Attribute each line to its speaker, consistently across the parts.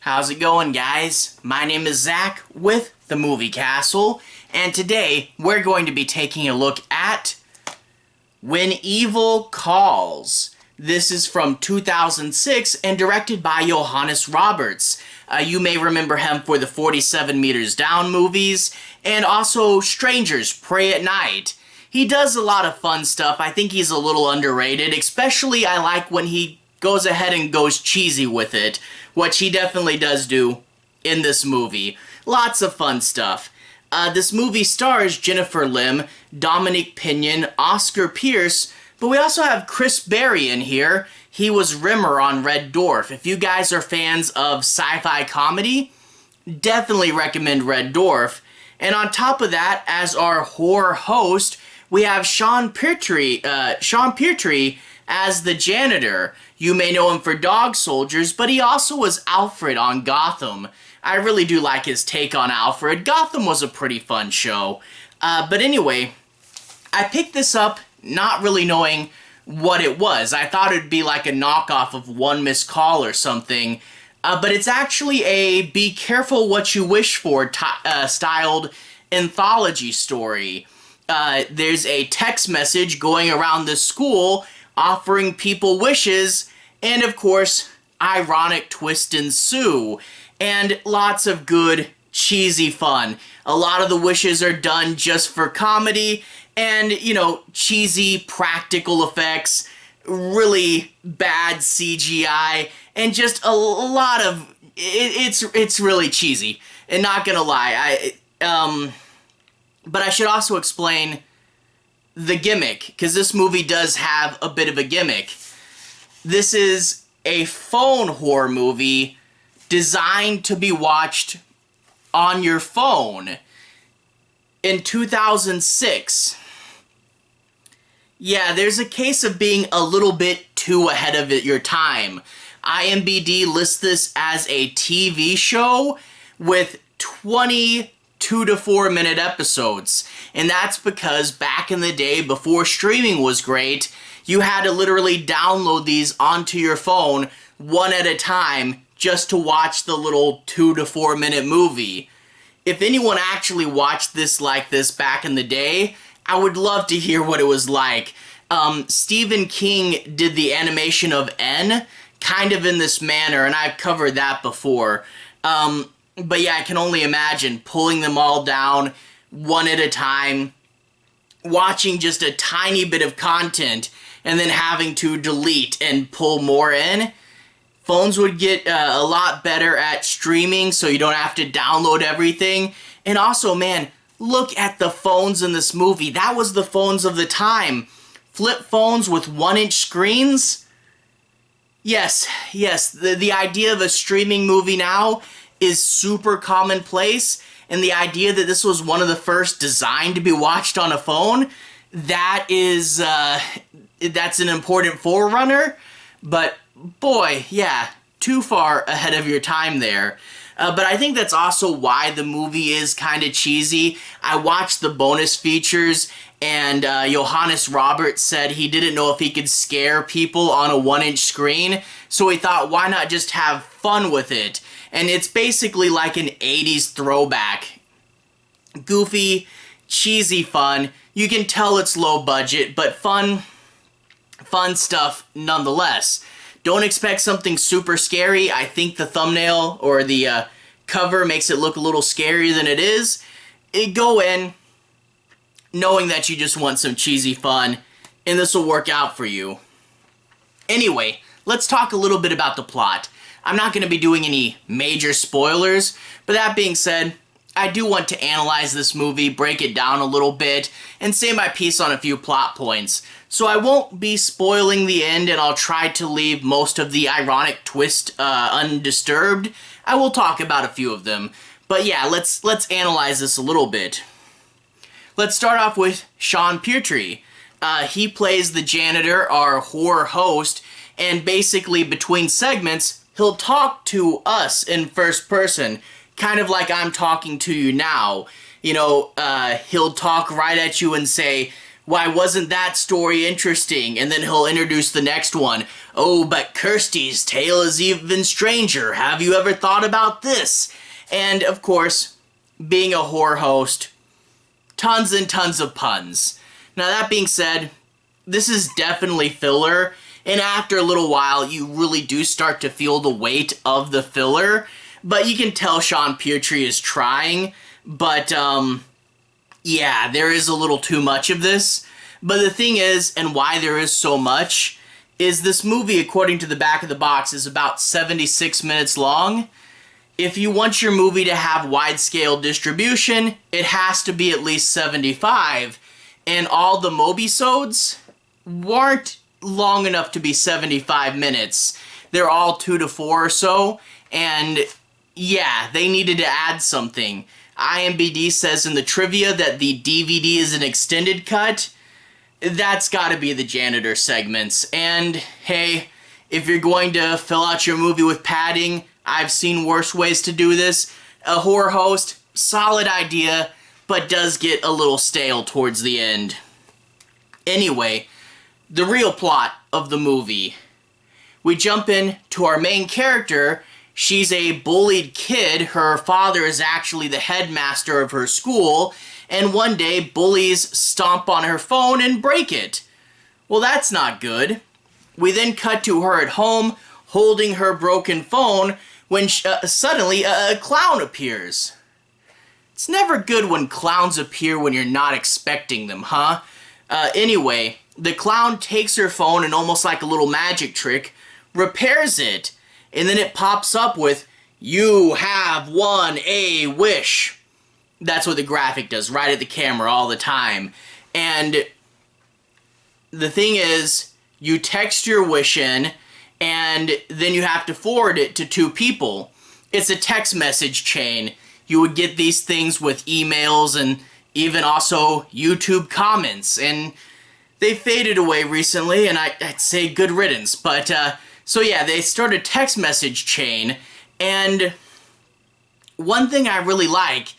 Speaker 1: How's it going, guys? My name is Zach with the Movie Castle, and today we're going to be taking a look at When Evil Calls. This is from 2006 and directed by Johannes Roberts. You may remember him for the 47 Meters Down movies, and also Strangers Pray at Night. He does a lot of fun stuff. I think he's a little underrated, especially I like when he goes ahead and goes cheesy with it, which he definitely does do in this movie. Lots of fun stuff. This movie stars Jennifer Lim, Dominique Pinon, Oscar Pearce, but we also have Chris Barrie in here. He was Rimmer on Red Dwarf. If you guys are fans of sci-fi comedy, definitely recommend Red Dwarf. And on top of that, as our horror host, we have Sean Pertwee as the janitor. You may know him for Dog Soldiers, but he also was Alfred on Gotham. I really do like his take on Alfred. Gotham was a pretty fun show. But anyway, I picked this up not really knowing what it was. I thought it'd be like a knockoff of One Missed Call or something. But it's actually a Be Careful What You Wish For styled anthology story. There's a text message going around the school offering people wishes, and of course, ironic twists ensue, and lots of good, cheesy fun. A lot of the wishes are done just for comedy, and, you know, cheesy practical effects, really bad CGI, and just a lot of, it's really cheesy, and not gonna lie, but I should also explain the gimmick, because this movie does have a bit of a gimmick. This is a phone horror movie designed to be watched on your phone in 2006. Yeah, there's a case of being a little bit too ahead of your time. IMDb lists this as a TV show with 20 2 to 4 minute episodes, and that's because back in the day before streaming was great, you had to literally download these onto your phone one at a time just to watch the little 2 to 4 minute movie. If anyone actually watched this like this back in the day, I would love to hear what it was like. Stephen King did the animation of N kind of in this manner, and I've covered that before. But yeah, I can only imagine pulling them all down one at a time, watching just a tiny bit of content, and then having to delete and pull more in. Phones would get a lot better at streaming, so you don't have to download everything. And also, man, look at the phones in this movie. That was the phones of the time. Flip phones with 1-inch screens? Yes, the idea of a streaming movie now is super commonplace, and the idea that this was one of the first designed to be watched on a phone, that is, that's an important forerunner, but boy, yeah, too far ahead of your time there. But I think that's also why the movie is kind of cheesy. I watched the bonus features, and Johannes Roberts said he didn't know if he could scare people on a 1-inch screen, so he thought, why not just have fun with it? And it's basically like an 80s throwback. Goofy, cheesy fun. You can tell it's low budget, but fun stuff nonetheless. Don't expect something super scary. I think the thumbnail or the cover makes it look a little scarier than it is. Go in knowing that you just want some cheesy fun, and this will work out for you. Anyway, let's talk a little bit about the plot. I'm not going to be doing any major spoilers, but that being said, I do want to analyze this movie, break it down a little bit, and say my piece on a few plot points. So I won't be spoiling the end, and I'll try to leave most of the ironic twist undisturbed. I will talk about a few of them. But yeah, let's analyze this a little bit. Let's start off with Sean Pertwee. He plays the janitor, our horror host, and basically between segments, he'll talk to us in first person, kind of like I'm talking to you now. You know, he'll talk right at you and say, Why wasn't that story interesting? And then he'll introduce the next one. Oh, but Kirsty's tale is even stranger. Have you ever thought about this? And, of course, being a horror host, tons and tons of puns. Now, that being said, this is definitely filler, and after a little while, you really do start to feel the weight of the filler, but you can tell Sean Pertwee is trying, but, yeah, there is a little too much of this. But the thing is, and why there is so much, is this movie, according to the back of the box, is about 76 minutes long. If you want your movie to have wide-scale distribution, it has to be at least 75, and all the Mobisodes weren't long enough to be 75 minutes. They're all 2 to 4 or so, and yeah, they needed to add something. IMDb says in the trivia that the DVD is an extended cut. That's gotta be the janitor segments. And hey, if you're going to fill out your movie with padding, I've seen worse ways to do this. A horror host, solid idea, but does get a little stale towards the end. Anyway, the real plot of the movie. We jump in to our main character. She's a bullied kid. Her father is actually the headmaster of her school, and one day bullies stomp on her phone and break it. Well, that's not good. We then cut to her at home holding her broken phone when suddenly a clown appears. It's never good when clowns appear when you're not expecting them, huh? Anyway, the clown takes her phone and almost like a little magic trick, repairs it, and then it pops up with, "You have won a wish." That's what the graphic does, right at the camera all the time. And the thing is, you text your wish in, and then you have to forward it to 2 people. It's a text message chain. You would get these things with emails and even also YouTube comments, and they faded away recently, and I'd say good riddance. But, so yeah, they started a text message chain, and one thing I really like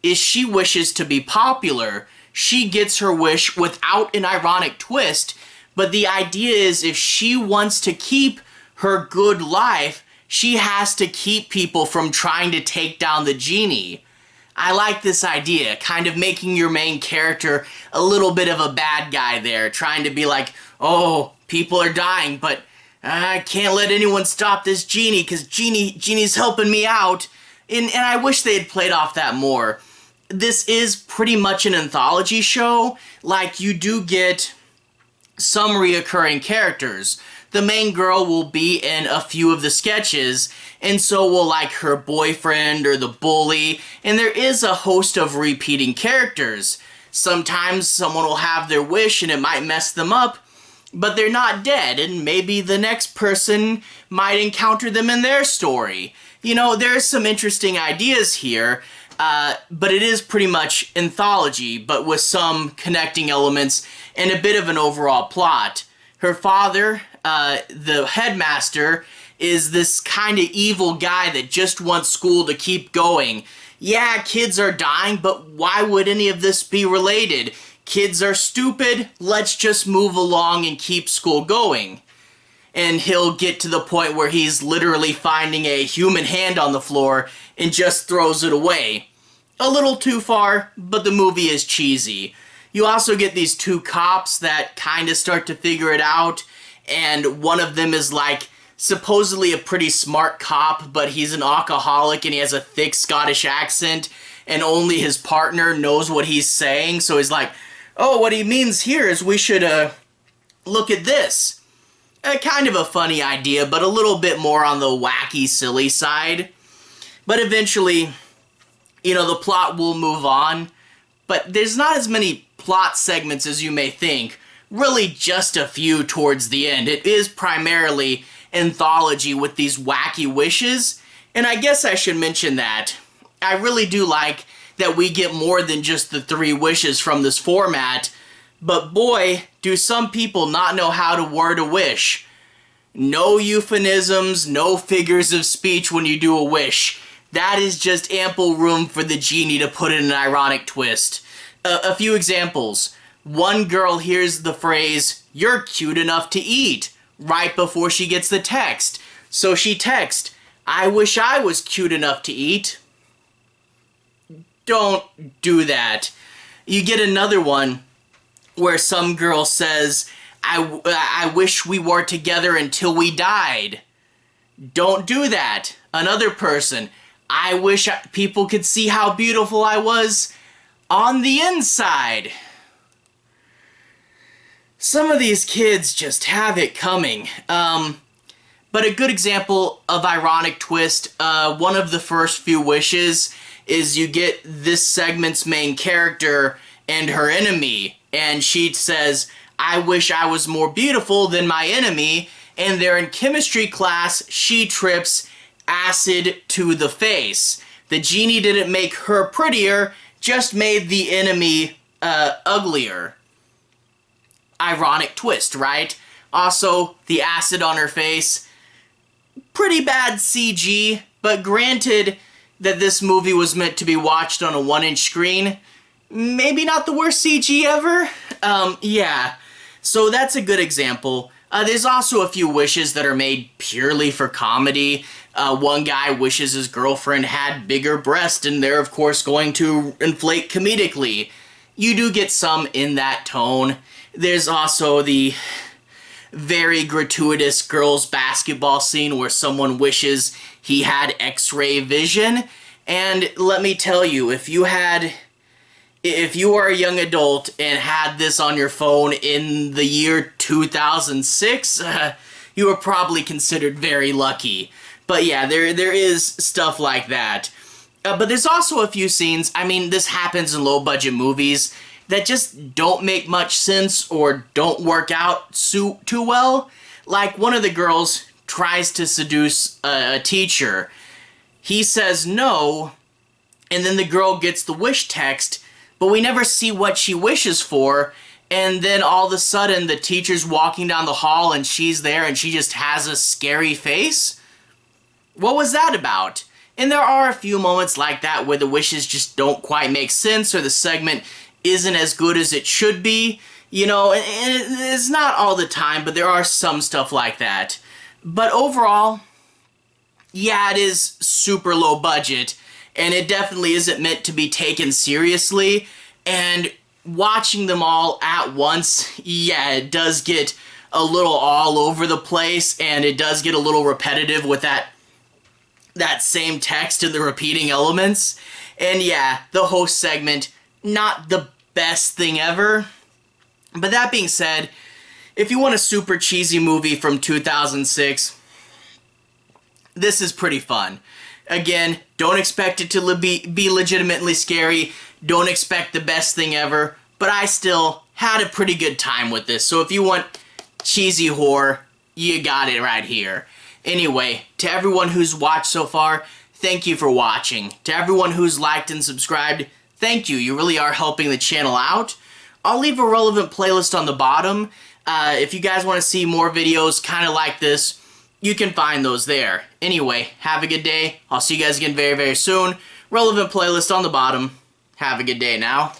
Speaker 1: is she wishes to be popular. She gets her wish without an ironic twist, but the idea is if she wants to keep her good life, she has to keep people from trying to take down the genie. I like this idea, kind of making your main character a little bit of a bad guy there, trying to be like, oh, people are dying, but I can't let anyone stop this genie because genie's helping me out. And I wish they had played off that more. This is pretty much an anthology show. Like, you do get some reoccurring characters. The main girl will be in a few of the sketches, and so will like her boyfriend or the bully, and there is a host of repeating characters. Sometimes someone will have their wish and it might mess them up, but they're not dead, and maybe the next person might encounter them in their story. You know, there's some interesting ideas here, but it is pretty much anthology, but with some connecting elements and a bit of an overall plot. Her father, the headmaster, is this kind of evil guy that just wants school to keep going. Yeah, kids are dying, but why would any of this be related? Kids are stupid, let's just move along and keep school going. And he'll get to the point where he's literally finding a human hand on the floor and just throws it away. A little too far, but the movie is cheesy. You also get these 2 cops that kind of start to figure it out, and one of them is like supposedly a pretty smart cop, but he's an alcoholic and he has a thick Scottish accent, and only his partner knows what he's saying, so he's like, oh, what he means here is we should look at this. Kind of a funny idea, but a little bit more on the wacky, silly side. But eventually, you know, the plot will move on, but there's not as many plot segments as you may think. Really just a few towards the end. It is primarily anthology with these wacky wishes, and I guess I should mention that. I really do like that we get more than just the 3 wishes from this format, but boy, do some people not know how to word a wish. No euphemisms, no figures of speech when you do a wish. That is just ample room for the genie to put in an ironic twist. A few examples. One girl hears the phrase, "You're cute enough to eat," right before she gets the text. So she texts, "I wish I was cute enough to eat." Don't do that. You get another one where some girl says, I wish we were together until we died. Don't do that. Another person, "I wish people could see how beautiful I was on the inside." Some of these kids just have it coming. But a good example of ironic twist, one of the first few wishes is you get this segment's main character and her enemy, and she says, "I wish I was more beautiful than my enemy," and they're in chemistry class, she trips, acid to the face. The genie didn't make her prettier, just made the enemy uglier. Ironic twist, right? Also, the acid on her face, pretty bad CG, but granted that this movie was meant to be watched on a 1-inch screen, maybe not the worst CG ever? Yeah. So that's a good example. There's also a few wishes that are made purely for comedy. One guy wishes his girlfriend had bigger breasts, and they're of course going to inflate comedically. You do get some in that tone. There's also the very gratuitous girls' basketball scene where someone wishes he had X-ray vision. And let me tell you, if you are a young adult and had this on your phone in the year 2006, you were probably considered very lucky. But yeah, there is stuff like that. But there's also a few scenes, I mean, this happens in low-budget movies, that just don't make much sense or don't work out too well. Like, one of the girls tries to seduce a teacher. He says no, and then the girl gets the wish text, but we never see what she wishes for, and then all of a sudden the teacher's walking down the hall and she's there and she just has a scary face? What was that about? And there are a few moments like that where the wishes just don't quite make sense or the segment isn't as good as it should be, you know, and it's not all the time, but there are some stuff like that. But overall, yeah, it is super low budget, and it definitely isn't meant to be taken seriously, and watching them all at once, yeah, it does get a little all over the place, and it does get a little repetitive with that same text and the repeating elements. And yeah, the host segment, not the best thing ever. But that being said, if you want a super cheesy movie from 2006, this is pretty fun. Again, don't expect it to be legitimately scary. Don't expect the best thing ever. But I still had a pretty good time with this. So if you want cheesy horror, you got it right here. Anyway, to everyone who's watched so far, thank you for watching. To everyone who's liked and subscribed, thank you. You really are helping the channel out. I'll leave a relevant playlist on the bottom. If you guys want to see more videos kind of like this, you can find those there. Anyway, have a good day. I'll see you guys again very, very soon. Relevant playlist on the bottom. Have a good day now.